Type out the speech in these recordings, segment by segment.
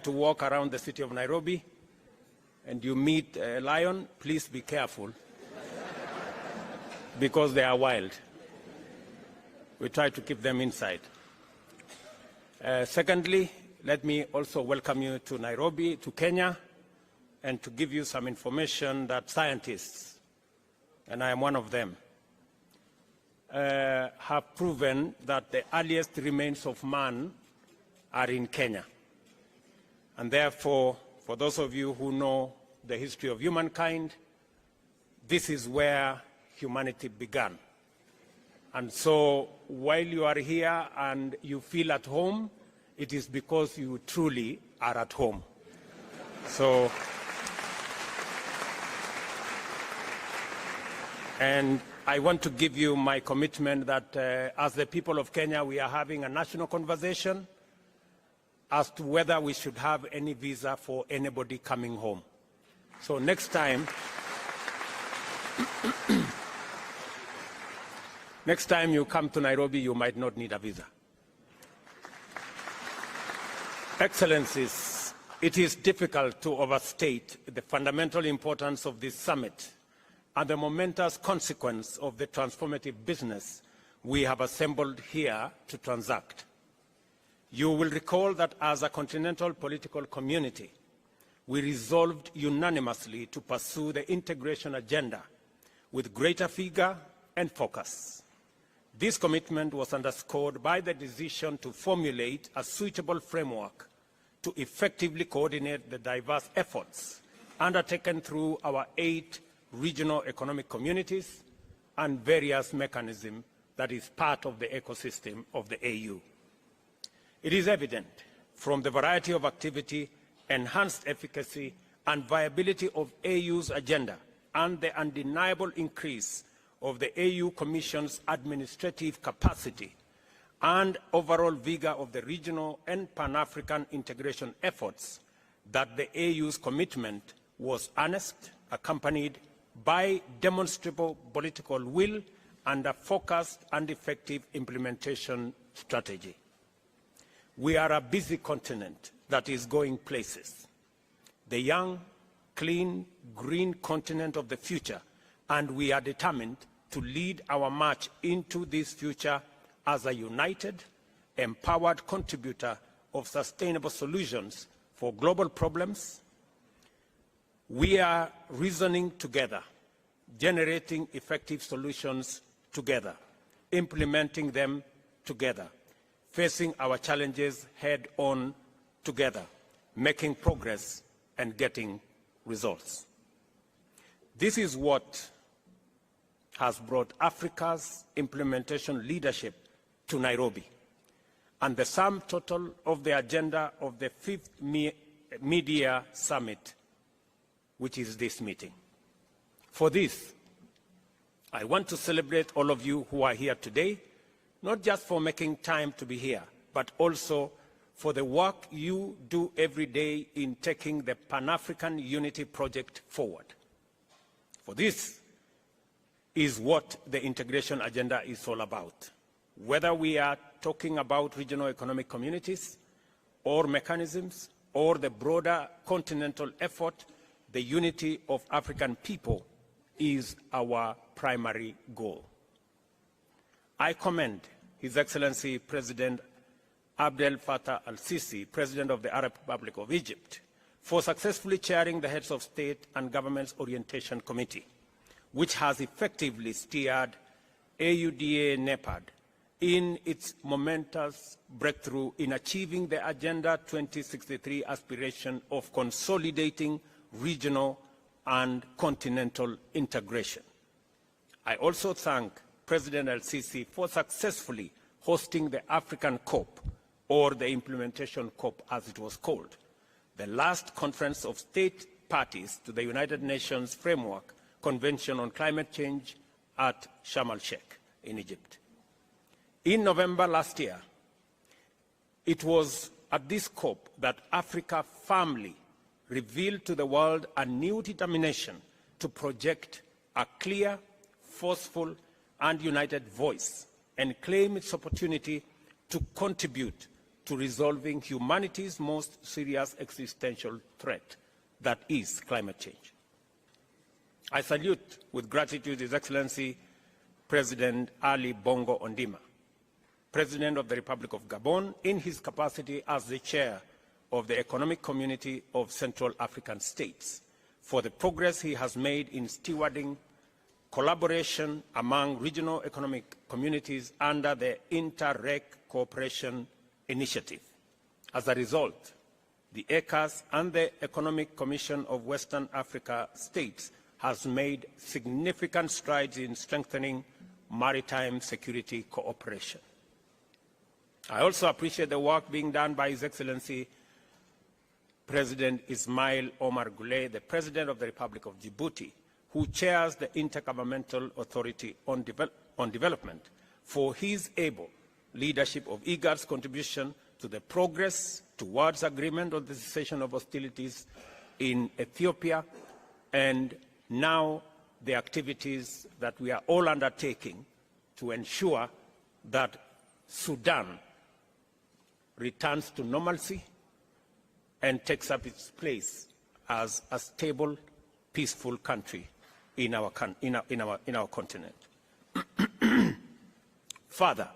to walk around the city of Nairobi and you meet a lion, please be careful because they are wild. We try to keep them inside. Secondly, let me also welcome you to Nairobi, to Kenya, and to give you some information that scientists, and I am one of them, have proven that the earliest remains of man are in Kenya. And therefore, for those of you who know the history of humankind, this is where humanity began. And so while you are here and you feel at home, it is because you truly are at home. So, and I want to give you my commitment that as the people of Kenya, we are having a national conversation as to whether we should have any visa for anybody coming home. So next time, next time you come to Nairobi, you might not need a visa. Excellencies, it is difficult to overstate the fundamental importance of this summit and the momentous consequence of the transformative business we have assembled here to transact. You will recall that as a continental political community, we resolved unanimously to pursue the integration agenda with greater vigor and focus. This commitment was underscored by the decision to formulate a suitable framework to effectively coordinate the diverse efforts undertaken through our 8 regional economic communities and various mechanisms that is part of the ecosystem of the AU. It is evident from the variety of activity, enhanced efficacy and viability of AU's agenda and the undeniable increase of the AU Commission's administrative capacity and overall vigor of the regional and Pan-African integration efforts that the AU's commitment was earnest, accompanied by demonstrable political will and a focused and effective implementation strategy. We are a busy continent that is going places. The young, clean, green continent of the future, and we are determined to lead our march into this future as a united, empowered contributor of sustainable solutions for global problems. We are reasoning together, generating effective solutions together, implementing them together, facing our challenges head-on together, making progress and getting results. This is what has brought Africa's implementation leadership to Nairobi, and the sum total of the agenda of the 5th Media Summit, which is this meeting. For this, I want to celebrate all of you who are here today, not just for making time to be here, but also for the work you do every day in taking the Pan-African Unity Project forward. For this is what the integration agenda is all about. Whether we are talking about regional economic communities or mechanisms or the broader continental effort, the unity of African people is our primary goal. I commend His Excellency President Abdel Fattah al-Sisi, President of the Arab Republic of Egypt, for successfully chairing the Heads of State and Government's Orientation Committee, which has effectively steered AUDA-NEPAD in its momentous breakthrough in achieving the Agenda 2063 aspiration of consolidating regional and continental integration. I also thank President al-Sisi for successfully hosting the African COP, or the Implementation COP as it was called, the last conference of state parties to the United Nations Framework Convention on Climate Change at Sharm el-Sheikh in Egypt. In November last year, it was at this COP that Africa firmly revealed to the world a new determination to project a clear, forceful, and united voice and claim its opportunity to contribute to resolving humanity's most serious existential threat, that is climate change. I salute with gratitude His Excellency President Ali Bongo Ondimba, President of the Republic of Gabon, in his capacity as the chair of the Economic Community of Central African States, for the progress he has made in stewarding collaboration among regional economic communities under the Inter-Reg Cooperation Initiative. As a result, the ECAS and the Economic Commission of Western Africa States has made significant strides in strengthening maritime security cooperation. I also appreciate the work being done by His Excellency President Ismail Omar Guelleh, the President of the Republic of Djibouti, who chairs the Intergovernmental Authority on Development, for his able leadership of IGAD's contribution to the progress towards agreement on the cessation of hostilities in Ethiopia, and now the activities that we are all undertaking to ensure that Sudan returns to normalcy and takes up its place as a stable, peaceful country in our continent. Further,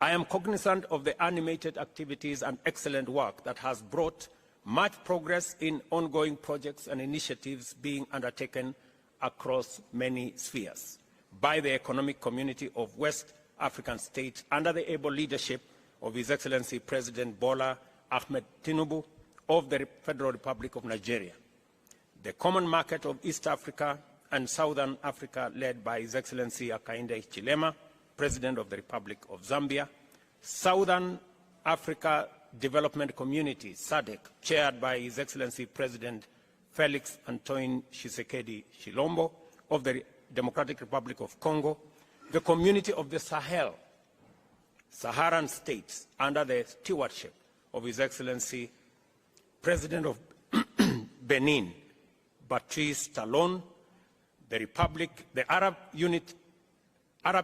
I am cognizant of the animated activities and excellent work that has brought much progress in ongoing projects and initiatives being undertaken across many spheres by the Economic Community of West African States under the able leadership of His Excellency President Bola Ahmed Tinubu of the Federal Republic of Nigeria, the Common Market of East Africa and Southern Africa led by His Excellency Hakainde Hichilema, President of the Republic of Zambia, Southern Africa Development Community, SADC, chaired by His Excellency President Felix Antoine Tshisekedi Tshilombo of the Democratic Republic of Congo, the Community of the Sahel, Saharan states under the stewardship of His Excellency President of Benin, Patrice Talon, the Arab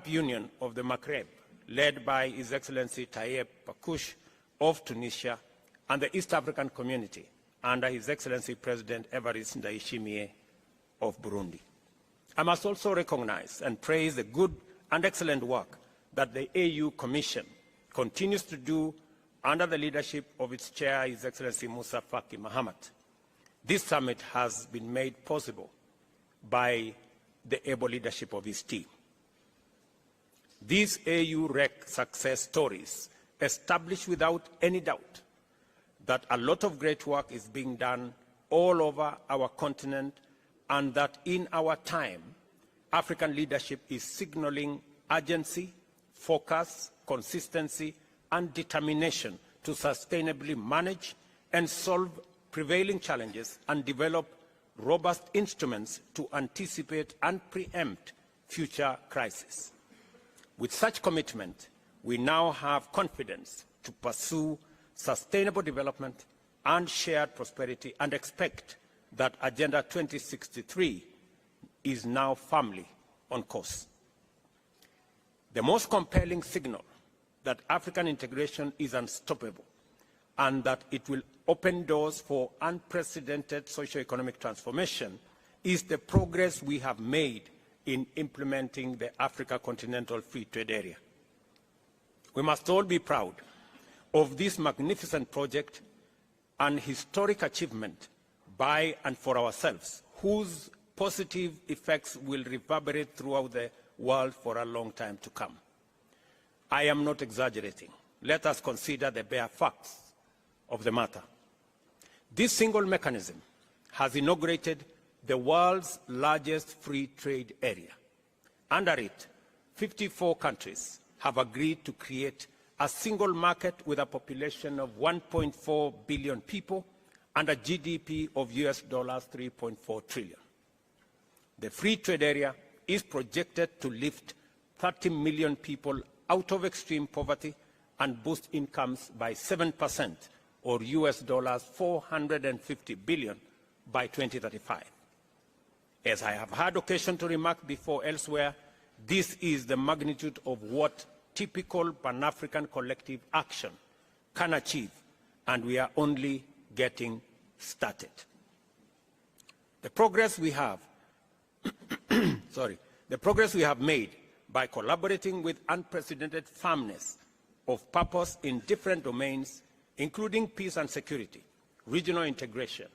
Union of the Maghreb, led by His Excellency Tayeb Pakouche of Tunisia, and the East African Community under His Excellency President Evariste Ndayishimiye of Burundi. I must also recognize and praise the good and excellent work that the AU Commission continues to do under the leadership of its chair, His Excellency Musa Faki Mahamat. This summit has been made possible by the able leadership of his team. These AU-REC success stories establish without any doubt that a lot of great work is being done all over our continent, and that in our time, African leadership is signaling urgency, focus, consistency, and determination to sustainably manage and solve prevailing challenges and develop robust instruments to anticipate and preempt future crises. With such commitment, we now have confidence to pursue sustainable development and shared prosperity, and expect that Agenda 2063 is now firmly on course. The most compelling signal that African integration is unstoppable and that it will open doors for unprecedented socio-economic transformation is the progress we have made in implementing the Africa Continental Free Trade Area. We must all be proud of this magnificent project and historic achievement by and for ourselves, whose positive effects will reverberate throughout the world for a long time to come. I am not exaggerating. Let us consider the bare facts of the matter. This single mechanism has inaugurated the world's largest free trade area. Under it, 54 countries have agreed to create a single market with a population of 1.4 billion people and a GDP of US dollars 3.4 trillion. The free trade area is projected to lift 30 million people out of extreme poverty and boost incomes by 7%, or US dollars 450 billion by 2035. As I have had occasion to remark before elsewhere, this is the magnitude of what typical Pan-African collective action can achieve, and we are only getting started. The progress we have, the progress we have made by collaborating with unprecedented firmness of purpose in different domains, including peace and security, regional integration,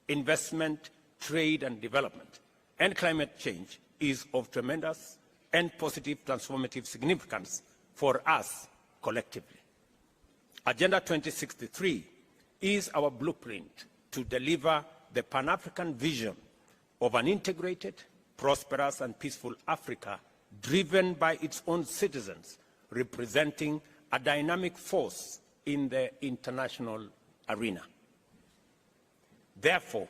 investment, trade and development, and climate change, is of tremendous and positive transformative significance for us collectively. Agenda 2063 is our blueprint to deliver the Pan-African vision of an integrated, prosperous and peaceful Africa driven by its own citizens, representing a dynamic force in the international arena. Therefore,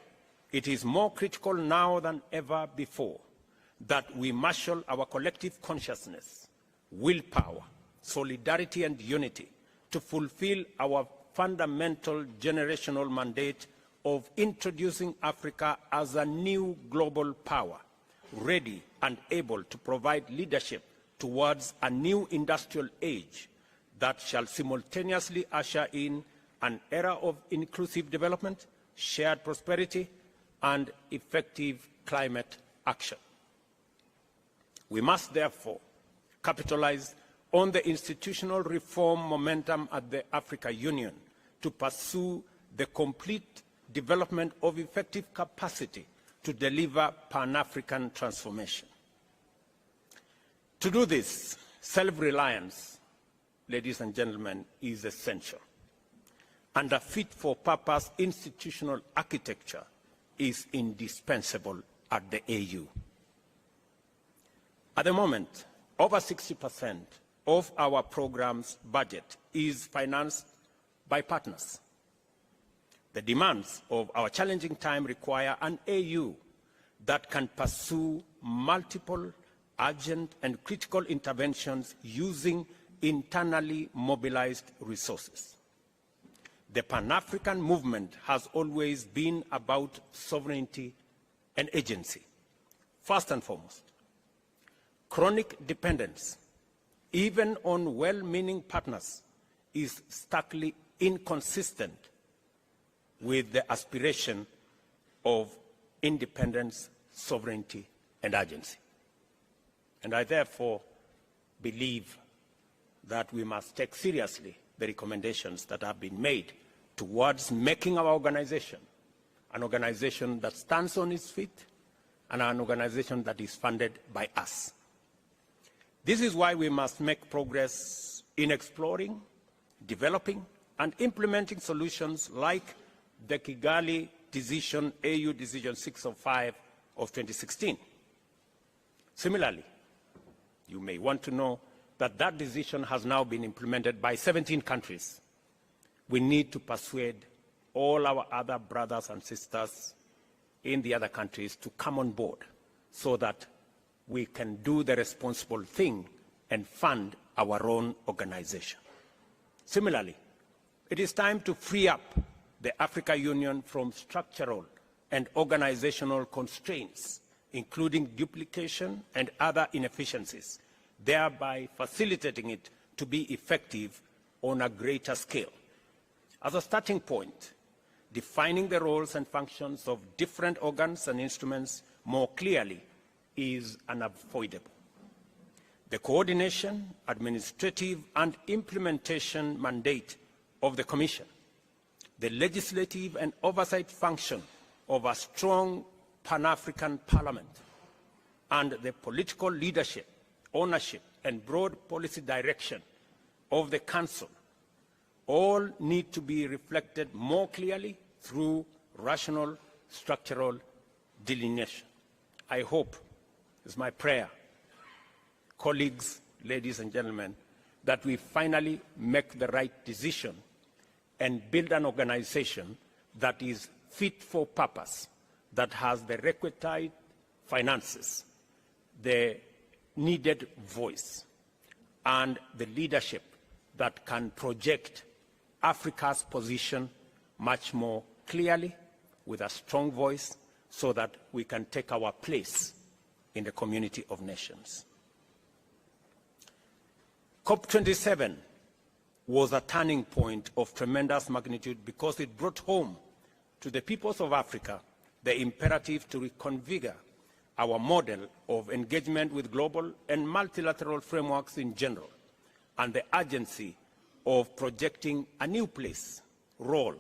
it is more critical now than ever before that we marshal our collective consciousness, willpower, solidarity and unity to fulfill our fundamental generational mandate of introducing Africa as a new global power, ready and able to provide leadership towards a new industrial age that shall simultaneously usher in an era of inclusive development, shared prosperity, and effective climate action. We must therefore capitalize on the institutional reform momentum at the Africa Union to pursue the complete development of effective capacity to deliver Pan-African transformation. To do this, self-reliance, ladies and gentlemen, is essential. And a fit-for-purpose institutional architecture is indispensable at the AU. At the moment, over 60% of our program's budget is financed by partners. The demands of our challenging time require an AU that can pursue multiple urgent and critical interventions using internally mobilized resources. The Pan-African movement has always been about sovereignty and agency. First and foremost, chronic dependence, even on well-meaning partners, is starkly inconsistent with the aspiration of independence, sovereignty, and agency. And I therefore believe that we must take seriously the recommendations that have been made towards making our organization an organization that stands on its feet and an organization that is funded by us. This is why we must make progress in exploring, developing, and implementing solutions like the Kigali Decision, AU Decision 605 of 2016. Similarly, you may want to know that that decision has now been implemented by 17 countries. We need to persuade all our other brothers and sisters in the other countries to come on board so that we can do the responsible thing and fund our own organization. Similarly, it is time to free up the Africa Union from structural and organizational constraints, including duplication and other inefficiencies, thereby facilitating it to be effective on a greater scale. As a starting point, defining the roles and functions of different organs and instruments more clearly is unavoidable. The coordination, administrative, and implementation mandate of the Commission, the legislative and oversight function of a strong Pan-African Parliament, and the political leadership, ownership, and broad policy direction of the Council all need to be reflected more clearly through rational structural delineation. I hope, it's my prayer, colleagues, ladies and gentlemen, that we finally make the right decision and build an organization that is fit for purpose, that has the requisite finances, the needed voice, and the leadership that can project Africa's position much more clearly with a strong voice so that we can take our place in the community of nations. COP27 was a turning point of tremendous magnitude because it brought home to the peoples of Africa the imperative to reconfigure our model of engagement with global and multilateral frameworks in general, and the urgency of projecting a new place, role,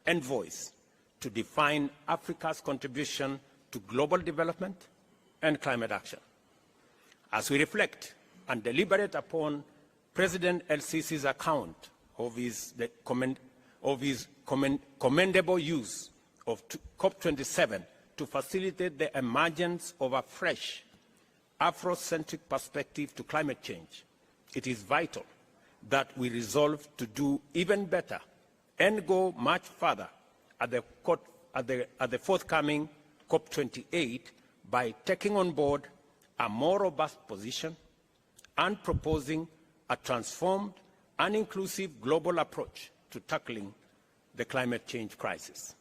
and voice to define Africa's contribution to global development and climate action. As we reflect and deliberate upon President El-Sisi's account of his commendable use of COP27 to facilitate the emergence of a fresh Afrocentric perspective to climate change, it is vital that we resolve to do even better and go much further at the forthcoming COP28 by taking on board a more robust position and proposing a transformed and inclusive global approach to tackling the climate change crisis.